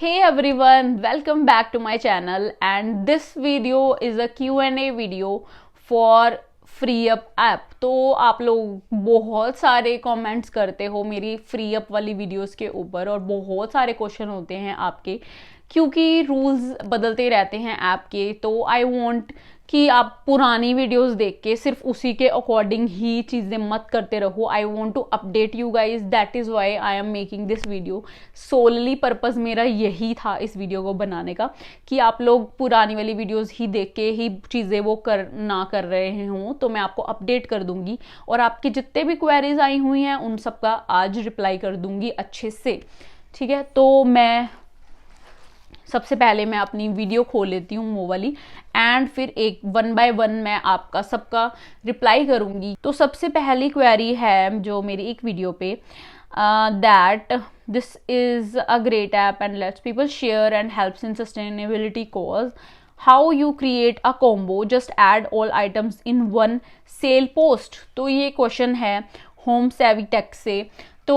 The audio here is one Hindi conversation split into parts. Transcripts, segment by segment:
Hey everyone, welcome back to my channel and this video is a Q&A video for free up app. तो आप लोग बहुत सारे कमेंट्स करते हो मेरी फ्री अप वाली वीडियोस के ऊपर और बहुत सारे क्वेश्चन होते हैं आपके, क्योंकि रूल्स बदलते रहते हैं ऐप के। तो आई वांट कि आप पुरानी वीडियोस देख के सिर्फ उसी के अकॉर्डिंग ही चीज़ें मत करते रहो। I want to update you guys, that is why I am making this video. Solely purpose मेरा यही था इस वीडियो को बनाने का कि आप लोग पुरानी वाली वीडियोस ही देख के ही चीज़ें वो कर रहे हों, तो मैं आपको अपडेट कर दूंगी और आपके जितने भी क्वेरीज आई हुई हैं उन सबका आज रिप्लाई कर दूंगी अच्छे से। ठीक है, तो मैं सबसे पहले मैं अपनी वीडियो खोल लेती हूँ वो वाली एंड फिर एक वन बाय वन मैं आपका सबका रिप्लाई करूँगी। तो सबसे पहली क्वेरी है जो मेरी एक वीडियो पे, that this is a great app and lets people share and helps in sustainability cause. How you create a combo? Just add all items in one sale post. तो ये क्वेश्चन है होम सेवी टेक से। तो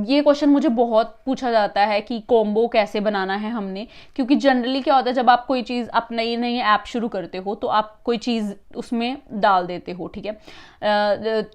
ये क्वेश्चन मुझे बहुत पूछा जाता है कि कॉम्बो कैसे बनाना है हमने, क्योंकि जनरली क्या होता है जब आप कोई चीज़ आप नई नई ऐप शुरू करते हो तो आप कोई चीज़ उसमें डाल देते हो। ठीक है,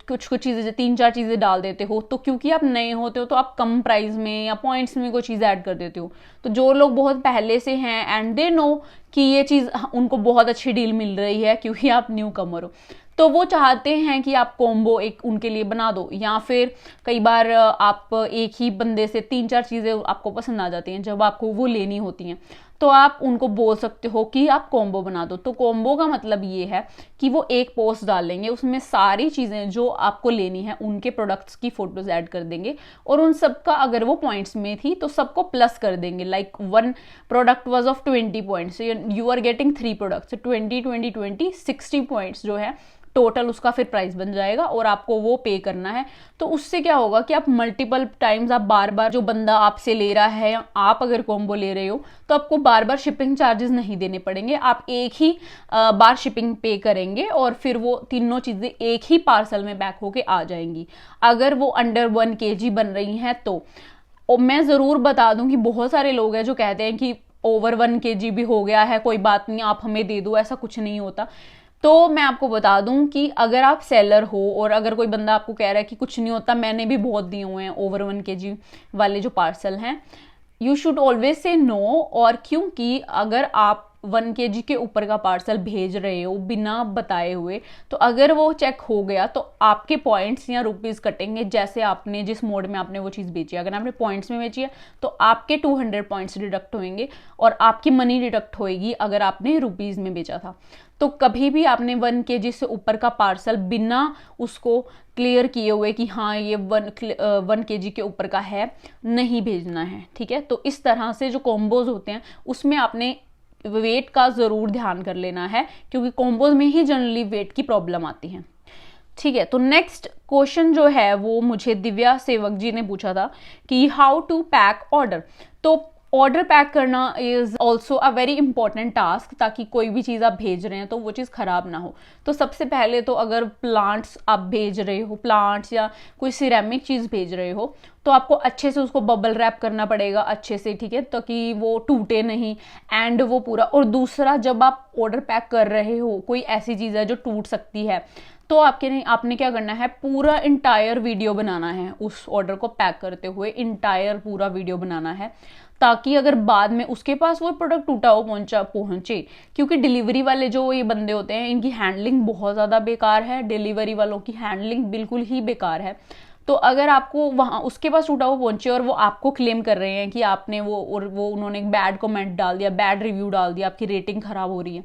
कुछ चीज़ें 3-4 चीज़ें डाल देते हो, तो क्योंकि आप नए होते हो तो आप कम प्राइस में या पॉइंट्स में कोई चीज़ ऐड कर देते हो। तो जो लोग बहुत पहले से हैं एंड दे नो कि ये चीज़ उनको बहुत अच्छी डील मिल रही है क्योंकि आप न्यू कमर हो, तो वो चाहते हैं कि आप कॉम्बो एक उनके लिए बना दो। या फिर कई बार आप एक ही बंदे से 3-4 चीज़ें आपको पसंद आ जाती हैं, जब आपको वो लेनी होती हैं तो आप उनको बोल सकते हो कि आप कॉम्बो बना दो। तो कॉम्बो का मतलब ये है कि वो एक पोस्ट डालेंगे, उसमें सारी चीज़ें जो आपको लेनी है उनके प्रोडक्ट्स की फोटोज ऐड कर देंगे और उन सबका अगर वो पॉइंट्स में थी तो सबको प्लस कर देंगे। Like 1 product was of 20 points, you are getting 3 products, 20 60 points जो है टोटल उसका फिर प्राइस बन जाएगा और आपको वो पे करना है। तो उससे क्या होगा कि आप मल्टीपल टाइम्स, आप बार बार जो बंदा आपसे ले रहा है या आप अगर कॉम्बो ले रहे हो तो आपको बार बार शिपिंग चार्जेस नहीं देने पड़ेंगे। आप एक ही बार शिपिंग पे करेंगे और फिर वो तीनों चीज़ें एक ही पार्सल में पैक होके आ जाएंगी अगर वो अंडर 1 kg बन रही हैं तो। और मैं ज़रूर बता दूं कि बहुत सारे लोग हैं जो कहते हैं कि ओवर 1 kg भी हो गया है, कोई बात नहीं आप हमें दे दो, ऐसा कुछ नहीं होता। तो मैं आपको बता दूं कि अगर आप सेलर हो और अगर कोई बंदा आपको कह रहा है कि कुछ नहीं होता, मैंने भी बहुत दिए हुए हैं ओवर 1 kg वाले जो पार्सल हैं, you should always say no. और क्योंकि अगर आप 1 kg के ऊपर का पार्सल भेज रहे हो बिना बताए हुए, तो अगर वो चेक हो गया तो आपके पॉइंट्स या रुपीज़ कटेंगे, जैसे आपने जिस मोड में आपने वो चीज़ बेची है। अगर आपने पॉइंट्स में बेची है तो आपके 200 पॉइंट्स डिडक्ट होंगे और आपकी मनी डिडक्ट होएगी अगर आपने रुपीज़ में बेचा था। तो कभी भी आपने 1 kg से ऊपर का पार्सल बिना उसको क्लियर किए हुए कि हाँ ये 1 kg के ऊपर का है नहीं भेजना है। ठीक है, तो इस तरह से जो कॉम्बोज होते हैं उसमें आपने वेट का ज़रूर ध्यान कर लेना है, क्योंकि कॉम्बोज में ही जनरली वेट की प्रॉब्लम आती है। ठीक है, तो नेक्स्ट क्वेश्चन जो है वो मुझे दिव्या सेवक जी ने पूछा था कि हाउ टू पैक ऑर्डर। तो ऑर्डर पैक करना is also a very important task, ताकि कोई भी चीज़ आप भेज रहे हैं तो वो चीज़ ख़राब ना हो। तो सबसे पहले तो अगर प्लांट्स आप भेज रहे हो, प्लांट्स या कोई सिरेमिक चीज़ भेज रहे हो, तो आपको अच्छे से उसको बबल रैप करना पड़ेगा अच्छे से। ठीक है, ताकि वो टूटे नहीं एंड वो पूरा। और दूसरा, जब आप ऑर्डर पैक कर रहे हो, कोई ऐसी चीज़ है जो टूट सकती है, तो आपने क्या करना है, पूरा इंटायर वीडियो बनाना है उस ऑर्डर को पैक करते हुए, इंटायर पूरा वीडियो बनाना है, ताकि अगर बाद में उसके पास वो प्रोडक्ट टूटा हो पहुंचे। क्योंकि डिलीवरी वाले जो ये बंदे होते हैं इनकी हैंडलिंग बहुत ज़्यादा बेकार है, डिलीवरी वालों की हैंडलिंग बिल्कुल ही बेकार है। तो अगर आपको वहाँ उसके पास टूटा हुआ पहुंचे और वो आपको क्लेम कर रहे हैं कि आपने वो उन्होंने एक बैड कमेंट डाल दिया, बैड रिव्यू डाल दिया, आपकी रेटिंग खराब हो रही है,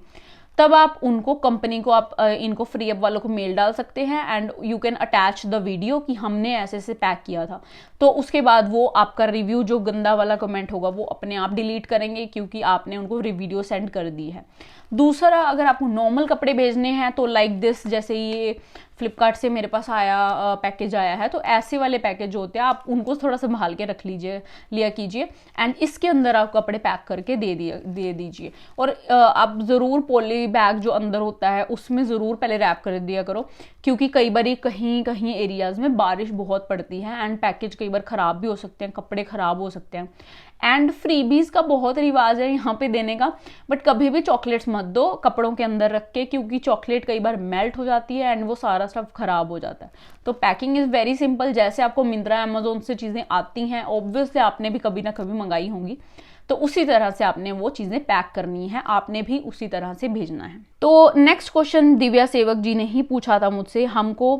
तब आप उनको, कंपनी को, आप इनको फ्री अप वालों को मेल डाल सकते हैं and you can attach the video कि हमने ऐसे से पैक किया था। तो उसके बाद वो आपका रिव्यू जो गंदा वाला कमेंट होगा वो अपने आप डिलीट करेंगे, क्योंकि आपने उनको वीडियो सेंड कर दी है। दूसरा, अगर आपको नॉर्मल कपड़े भेजने हैं तो लाइक दिस, जैसे ये फ्लिपकार्ट से मेरे पास पैकेज आया है, तो ऐसे वाले पैकेज होते हैं, आप उनको थोड़ा संभाल के रख लिया कीजिए एंड इसके अंदर आप कपड़े पैक करके दे दीजिए। और आप ज़रूर पॉली बैग जो अंदर होता है उसमें ज़रूर पहले रैप कर दिया करो, क्योंकि कई बार कहीं एरियाज़ में बारिश बहुत पड़ती है एंड पैकेज कई बार ख़राब भी हो सकते हैं, कपड़े ख़राब हो सकते हैं एंड फ्रीबीज का बहुत रिवाज है यहाँ पे देने का, बट कभी भी चॉकलेट्स मत दो कपड़ों के अंदर रख के, क्योंकि चॉकलेट कई बार मेल्ट हो जाती है एंड वो सारा स्टफ खराब हो जाता है। तो पैकिंग इज वेरी सिंपल, जैसे आपको मिंत्रा अमेजोन से चीजें आती हैं, ऑब्वियसली आपने भी कभी ना कभी मंगाई होंगी, तो उसी तरह से आपने वो चीजें पैक करनी है, आपने भी उसी तरह से भेजना है। तो नेक्स्ट क्वेश्चन दिव्या सेवक जी ने ही पूछा था मुझसे, हमको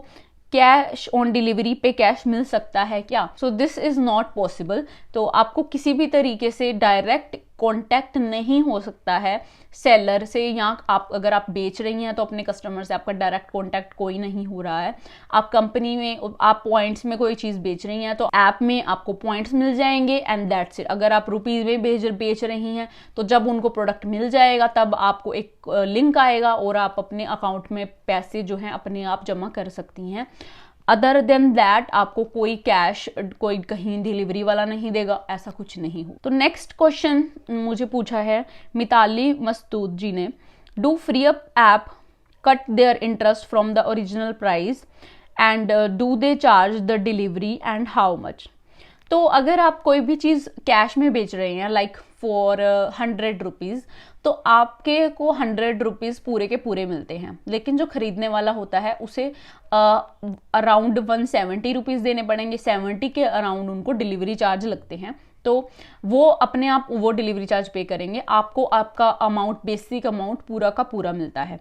कैश ऑन डिलीवरी पे कैश मिल सकता है क्या? So this is not possible. तो आपको किसी भी तरीके से डायरेक्ट कांटेक्ट नहीं हो सकता है सेलर से, या आप अगर आप बेच रही हैं तो अपने कस्टमर से आपका डायरेक्ट कांटेक्ट कोई नहीं हो रहा है। आप कंपनी में आप पॉइंट्स में कोई चीज बेच रही हैं तो ऐप में आपको पॉइंट्स मिल जाएंगे एंड दैट्स इट। अगर आप रुपीज में बेच रही हैं तो जब उनको प्रोडक्ट मिल जाएगा तब आपको एक लिंक आएगा और आप अपने अकाउंट में पैसे जो हैं अपने आप जमा कर सकती हैं। अदर देन दैट आपको कोई कैश कोई कहीं डिलीवरी वाला नहीं देगा, ऐसा कुछ नहीं हो। तो नेक्स्ट क्वेश्चन मुझे पूछा है मिताली मस्तूद जी ने, do free up app cut their interest from the original price and do they charge the delivery and how much? तो अगर आप कोई भी चीज कैश में बेच रहे हैं लाइक फॉर 100 रुपीज, तो आपके को 100 रुपीज पूरे के पूरे मिलते हैं, लेकिन जो खरीदने वाला होता है उसे अराउंड 170 रुपीज देने पड़ेंगे। 70 के अराउंड उनको डिलीवरी चार्ज लगते हैं, तो वो अपने आप वो डिलीवरी चार्ज पे करेंगे, आपको आपका अमाउंट बेसिक अमाउंट पूरा का पूरा मिलता है।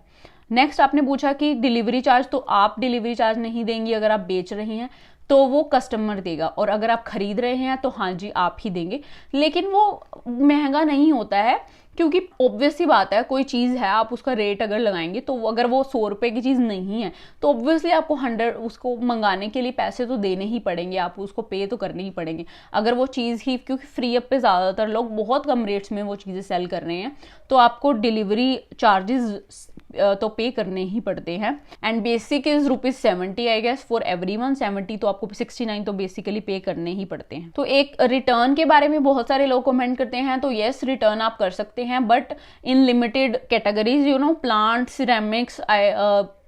नेक्स्ट आपने पूछा कि डिलीवरी चार्ज, तो आप डिलीवरी चार्ज नहीं देंगी, अगर आप बेच रही हैं तो वो कस्टमर देगा, और अगर आप खरीद रहे हैं तो हाँ जी आप ही देंगे, लेकिन वो महंगा नहीं होता है, क्योंकि ऑब्वियस सी बात है कोई चीज है आप उसका रेट अगर लगाएंगे तो अगर वो 100 रुपए की चीज नहीं है तो ऑब्वियसली आपको 100 उसको मंगाने के लिए पैसे तो देने ही पड़ेंगे, आप उसको पे तो करने ही पड़ेंगे। अगर वो चीज ही, क्योंकि फ्री अप पे ज्यादातर लोग बहुत कम रेट्स में वो चीजें सेल कर रहे हैं, तो आपको डिलीवरी चार्जेस तो पे करने ही पड़ते हैं। And basic is ₹70 I guess for everyone. 70 तो आपको 69 तो बेसिकली पे करने ही पड़ते हैं। तो एक रिटर्न के बारे में बहुत सारे लोग कमेंट करते हैं, तो यस रिटर्न आप कर सकते हैं, but in limited categories, you know, plant, ceramics,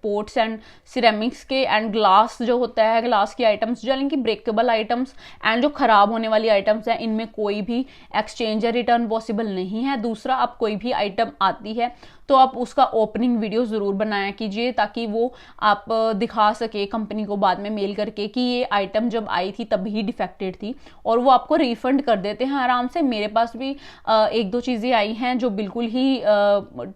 ports and ceramics के, एंड ग्लास जो होता है, ग्लास की आइटम्स यानी कि ब्रेकेबल आइटम्स एंड जो खराब होने वाली आइटम्स हैं, इनमें कोई भी एक्सचेंज या रिटर्न पॉसिबल नहीं है। दूसरा, आप कोई भी आइटम आती है तो आप उसका ओपनिंग वीडियो जरूर बनाया कीजिए, ताकि वो आप दिखा सके कंपनी को बाद में मेल करके कि ये आइटम जब आई थी तभी डिफेक्टेड थी, और वो आपको रिफंड कर देते हैं आराम से। मेरे पास भी एक दो चीजें आई हैं जो बिल्कुल ही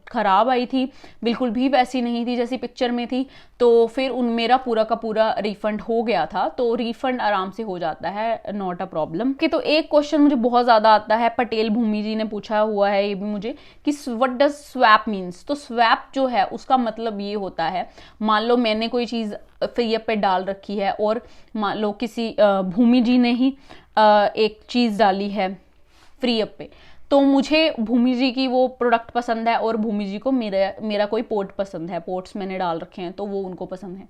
खराब आई थी, बिल्कुल भी वैसी नहीं थी जैसी पिक्चर में थी, तो फिर मेरा पूरा का पूरा रिफंड हो गया था। तो रिफंड आराम से हो जाता है, नॉट अ प्रॉब्लम। तो एक क्वेश्चन मुझे बहुत ज्यादा आता है, पटेल भूमि जी ने पूछा हुआ है ये भी मुझे, कि व्हाट डज स्वैप मीन्स? तो स्वैप जो है उसका मतलब ये होता है, मान लो मैंने कोई चीज फ्री अप पे डाल रखी है और मान लो किसी भूमि जी ने ही एक चीज डाली है फ्री अप पे, तो मुझे भूमि जी की वो प्रोडक्ट पसंद है और भूमि जी को मेरा कोई पोर्ट पसंद है, पोर्ट्स मैंने डाल रखे हैं तो वो उनको पसंद है।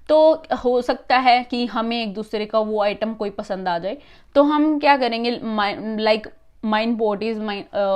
तो हो सकता है कि हमें एक दूसरे का वो आइटम कोई पसंद आ जाए, तो हम क्या करेंगे, like mine port is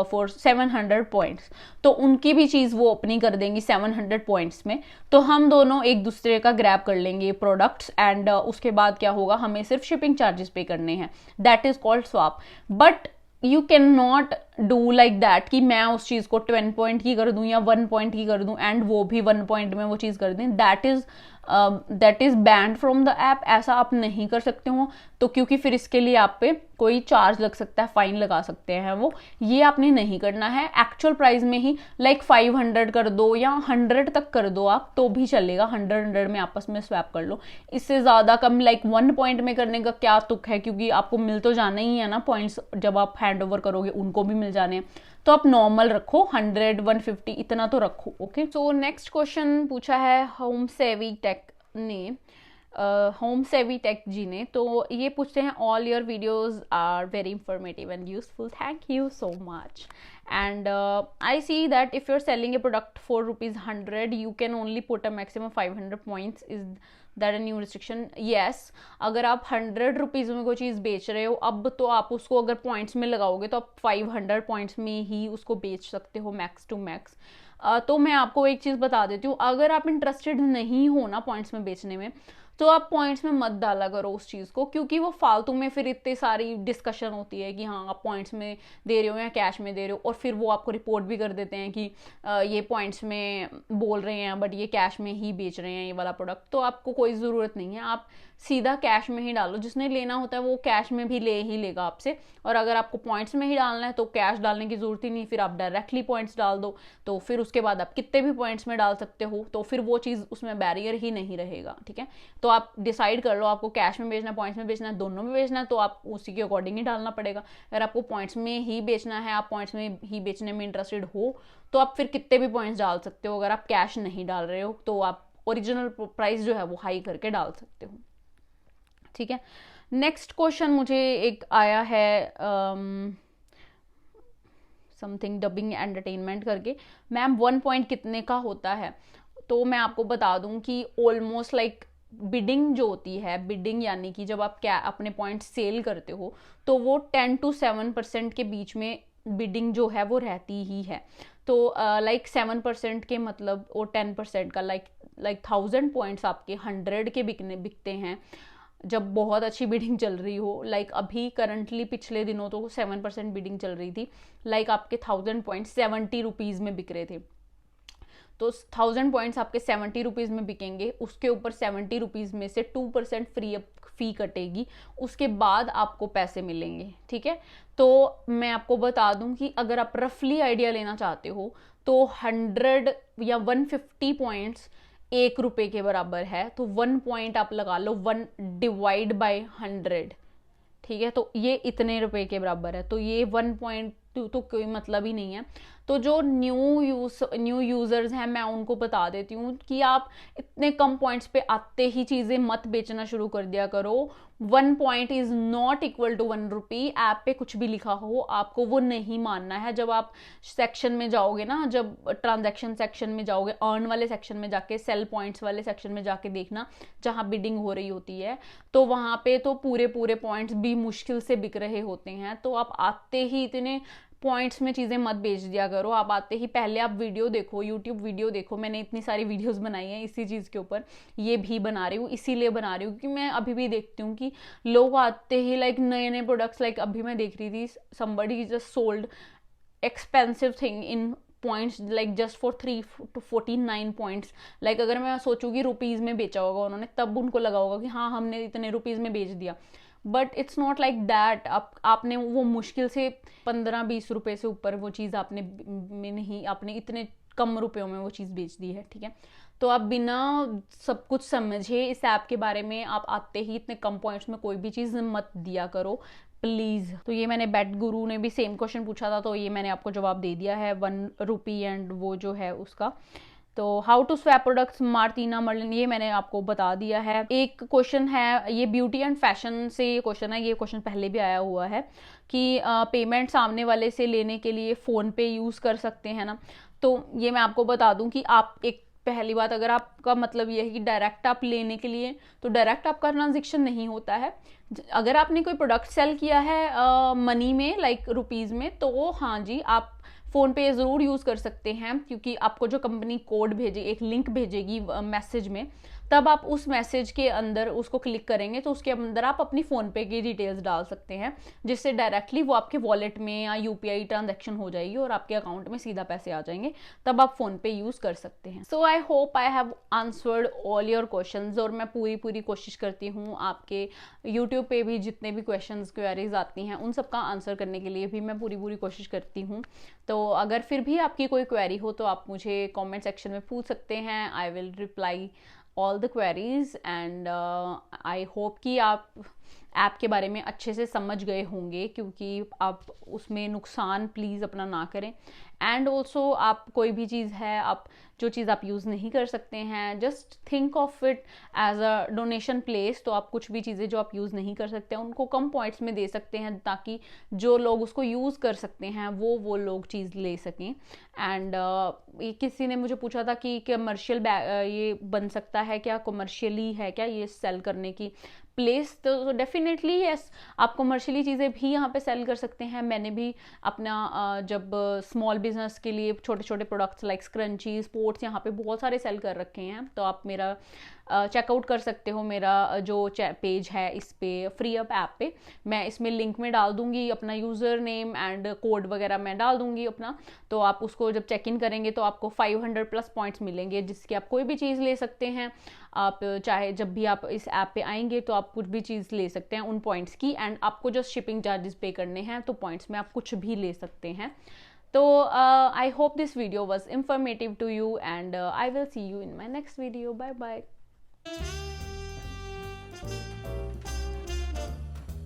for 700 points, तो उनकी भी चीज वो अपनी कर देंगी 700 पॉइंट्स में, तो हम दोनों एक दूसरे का ग्रैब कर लेंगे प्रोडक्ट्स, एंड उसके बाद क्या होगा, हमें सिर्फ शिपिंग चार्जेस पे करने हैं। That is called swap. But you can not do like that कि मैं उस चीज को 10 पॉइंट की कर दूं या 1 पॉइंट की कर दूं एंड वो भी 1 पॉइंट में वो चीज कर दें। That is banned from the app. ऐसा आप नहीं कर सकते हो, तो क्योंकि फिर इसके लिए आप पे कोई चार्ज लग सकता है, फाइन लगा सकते हैं वो, ये आपने नहीं करना है। एक्चुअल प्राइस में ही लाइक 500 कर दो या 100 तक कर दो आप, तो भी चलेगा। 100 में आपस में स्वैप कर लो। इससे ज्यादा कम लाइक 1 पॉइंट में करने का क्या तुक है, क्योंकि आपको मिल तो जाना ही है ना पॉइंट्स, जब आप हैंड ओवर करोगे उनको भी मिल जाने हैं। तो आप नॉर्मल रखो, 100 150 इतना तो रखो। ओके, सो नेक्स्ट क्वेश्चन पूछा है होम सेवी टेक ने, होम सेवी टेक जी ने। तो ये पूछते हैं, all your videos are very informative and useful, thank you so much. And I see that if you're selling a product for ₹100, you can only put a maximum 500 points. Is that a new restriction? Yes, अगर आप 100 रुपीज़ में कोई चीज़ बेच रहे हो, अब तो आप उसको अगर पॉइंट्स में लगाओगे तो आप 500 पॉइंट्स में ही उसको बेच सकते हो मैक्स टू मैक्स। तो मैं आपको एक चीज़ बता देती हूँ, अगर आप इंटरेस्टेड नहीं हो ना पॉइंट्स में बेचने में, तो आप पॉइंट्स में मत डाला करो उस चीज़ को, क्योंकि वो फालतू में फिर इतनी सारी डिस्कशन होती है कि हाँ आप पॉइंट्स में दे रहे हो या कैश में दे रहे हो, और फिर वो आपको रिपोर्ट भी कर देते हैं कि ये पॉइंट्स में बोल रहे हैं बट ये कैश में ही बेच रहे हैं ये वाला प्रोडक्ट। तो आपको कोई ज़रूरत नहीं है, आप सीधा कैश में ही डालो। जिसने लेना होता है वो कैश में भी ले ही लेगा आपसे, और अगर आपको पॉइंट्स में ही डालना है तो कैश डालने की जरूरत ही नहीं, फिर आप डायरेक्टली पॉइंट्स डाल दो। तो फिर उसके बाद आप कितने भी पॉइंट्स में डाल सकते हो, तो फिर वो चीज़ उसमें बैरियर ही नहीं रहेगा। ठीक है, तो आप डिसाइड कर लो आपको कैश में बेचना, पॉइंट्स में बेचना, दोनों में बेचना है, तो आप उसी के अकॉर्डिंग ही डालना पड़ेगा। अगर आपको पॉइंट्स में ही बेचना है, आप पॉइंट्स में ही बेचने में इंटरेस्टेड हो, तो आप फिर कितने भी पॉइंट्स डाल सकते हो। अगर आप कैश नहीं डाल रहे हो तो आप ओरिजिनल प्राइस जो है वो हाई करके डाल सकते हो। ठीक है, नेक्स्ट क्वेश्चन मुझे एक आया है समथिंग डबिंग एंटरटेनमेंट करके, मैम 1 पॉइंट कितने का होता है? तो मैं आपको बता दूं कि ऑलमोस्ट लाइक बिडिंग जो होती है, बिडिंग यानी कि जब आप क्या अपने पॉइंट सेल करते हो तो वो 10 to 7% के बीच में बिडिंग जो है वो रहती ही है। तो लाइक 7% के मतलब और 10% का लाइक 1000 पॉइंट्स आपके 100 के बिकते हैं जब बहुत अच्छी बिडिंग चल रही हो। लाइक अभी करंटली पिछले दिनों तो 7% बिडिंग चल रही थी, लाइक आपके 1000 पॉइंट 70 रुपीज़ में बिक रहे थे। तो 1000 पॉइंट्स आपके 70 रुपीज़ में बिकेंगे, उसके ऊपर 70 रुपीज़ में से 2% फ्री फी कटेगी, उसके बाद आपको पैसे मिलेंगे। ठीक है, तो मैं आपको बता दूं कि अगर आप रफली आइडिया लेना चाहते हो तो 100 या 150 पॉइंट्स 1 रुपए के बराबर है, तो 1 पॉइंट आप लगा लो 1 डिवाइड बाय 100। ठीक है, तो ये इतने रुपए के बराबर है, तो ये 1 पॉइंट तो कोई मतलब ही नहीं है। तो जो न्यू यूजर्स हैं मैं उनको बता देती हूँ कि आप इतने कम पॉइंट्स पे आते ही चीजें मत बेचना शुरू कर दिया करो। 1 point is not equal to 1 rupee. App पे कुछ भी लिखा हो आपको वो नहीं मानना है। जब आप सेक्शन में जाओगे ना, जब ट्रांजैक्शन सेक्शन में जाओगे, अर्न वाले सेक्शन में जाके, सेल पॉइंट्स वाले सेक्शन में जाके देखना जहां बिडिंग हो रही होती है, तो वहां पे तो पूरे पॉइंट्स भी मुश्किल से बिक रहे होते हैं। तो आप आते ही इतने पॉइंट्स में चीज़ें मत बेच दिया करो। आप आते ही पहले आप वीडियो देखो, यूट्यूब वीडियो देखो। मैंने इतनी सारी वीडियोस बनाई हैं इसी चीज़ के ऊपर, ये भी बना रही हूँ इसीलिए बना रही हूँ क्योंकि मैं अभी भी देखती हूँ कि लोग आते ही लाइक नए नए प्रोडक्ट्स, लाइक अभी मैं देख रही थी somebody just sold expensive thing in points like just for 3 to 49 points. Like अगर मैं सोचूंगी रुपीज़ में बेचा होगा उन्होंने, तब उनको लगा होगा कि हाँ हमने इतने रुपीज़ में बेच दिया, but it's not like that. आपने वो मुश्किल से 15-20 रुपए से ऊपर वो चीज़ आपने में नहीं, आपने इतने कम रुपयों में वो चीज़ बेच दी है। ठीक है, तो आप बिना सब कुछ समझे इस ऐप के बारे में आप आते ही इतने कम पॉइंट्स में कोई भी चीज़ मत दिया करो प्लीज़। तो ये मैंने बेट गुरु ने भी सेम क्वेश्चन पूछा था, तो ये मैंने आपको जवाब दे दिया है 1 रुपी एंड वो जो है उसका। तो how to swap products Martina Merlin, ये मैंने आपको बता दिया है। एक क्वेश्चन है, ये ब्यूटी एंड फैशन से ये क्वेश्चन है, ये क्वेश्चन पहले भी आया हुआ है कि पेमेंट सामने वाले से लेने के लिए फ़ोन पे यूज़ कर सकते हैं ना। तो ये मैं आपको बता दूं कि आप एक पहली बात, अगर आपका मतलब ये है कि डायरेक्ट आप लेने के लिए, तो डायरेक्ट आपका ट्रांजेक्शन नहीं होता है। अगर आपने कोई प्रोडक्ट सेल किया है मनी में लाइक रुपीज़ में, तो हाँ जी आप फ़ोन पे ज़रूर यूज़ कर सकते हैं, क्योंकि आपको जो कंपनी कोड भेजे, एक लिंक भेजेगी मैसेज में, तब आप उस मैसेज के अंदर उसको क्लिक करेंगे तो उसके अंदर आप अपनी फ़ोन पे की डिटेल्स डाल सकते हैं, जिससे डायरेक्टली वो आपके वॉलेट में या यूपीआई ट्रांजैक्शन हो जाएगी और आपके अकाउंट में सीधा पैसे आ जाएंगे, तब आप फ़ोन पे यूज़ कर सकते हैं। So I hope I have answered all your questions, और मैं पूरी कोशिश करती हूँ आपके यूट्यूब पे भी जितने भी क्वेश्चंस क्वेरीज आती हैं उन सबका आंसर करने के लिए भी मैं पूरी कोशिश करती हूँ। तो अगर फिर भी आपकी कोई क्वेरी हो तो आप मुझे कमेंट सेक्शन में पूछ सकते हैं। I will reply all the queries and I hope कि आप ऐप के बारे में अच्छे से समझ गए होंगे, क्योंकि आप उसमें नुकसान प्लीज़ अपना ना करें। एंड ऑल्सो आप कोई भी चीज़ है, आप जो चीज़ आप यूज़ नहीं कर सकते हैं, just think of it as a donation place. तो आप कुछ भी चीज़ें जो आप यूज़ नहीं कर सकते उनको कम पॉइंट्स में दे सकते हैं, ताकि जो लोग उसको यूज़ कर सकते हैं वो लोग चीज़ ले सकें। एंड किसी ने मुझे पूछा था कि कमर्शियल ये बन सकता है क्या, कमर्शियली है क्या ये सेल करने की प्लेस? तो डेफिनेटली यस, आप कमर्शियली चीज़ें भी यहाँ पे सेल कर सकते हैं। मैंने भी अपना जब स्मॉल बिजनेस के लिए छोटे छोटे प्रोडक्ट्स लाइक स्क्रंची, स्पोर्ट्स यहाँ पे बहुत सारे सेल कर रखे हैं। तो आप मेरा चेकआउट कर सकते हो मेरा जो पेज है इस पे फ्री अप ऐप पे। मैं इसमें लिंक में डाल दूंगी अपना यूज़र नेम एंड कोड वगैरह मैं डाल दूंगी अपना, तो आप उसको जब चेक इन करेंगे तो आपको 500 प्लस पॉइंट्स मिलेंगे, जिसके आप कोई भी चीज़ ले सकते हैं। आप चाहे जब भी आप इस ऐप पे आएंगे तो आप कुछ भी चीज़ ले सकते हैं उन पॉइंट्स की, एंड आपको जस्ट शिपिंग चार्जेस पे करने हैं, तो पॉइंट्स में आप कुछ भी ले सकते हैं। तो I hope this video was informative to you, and I will see you in my next video. Bye bye.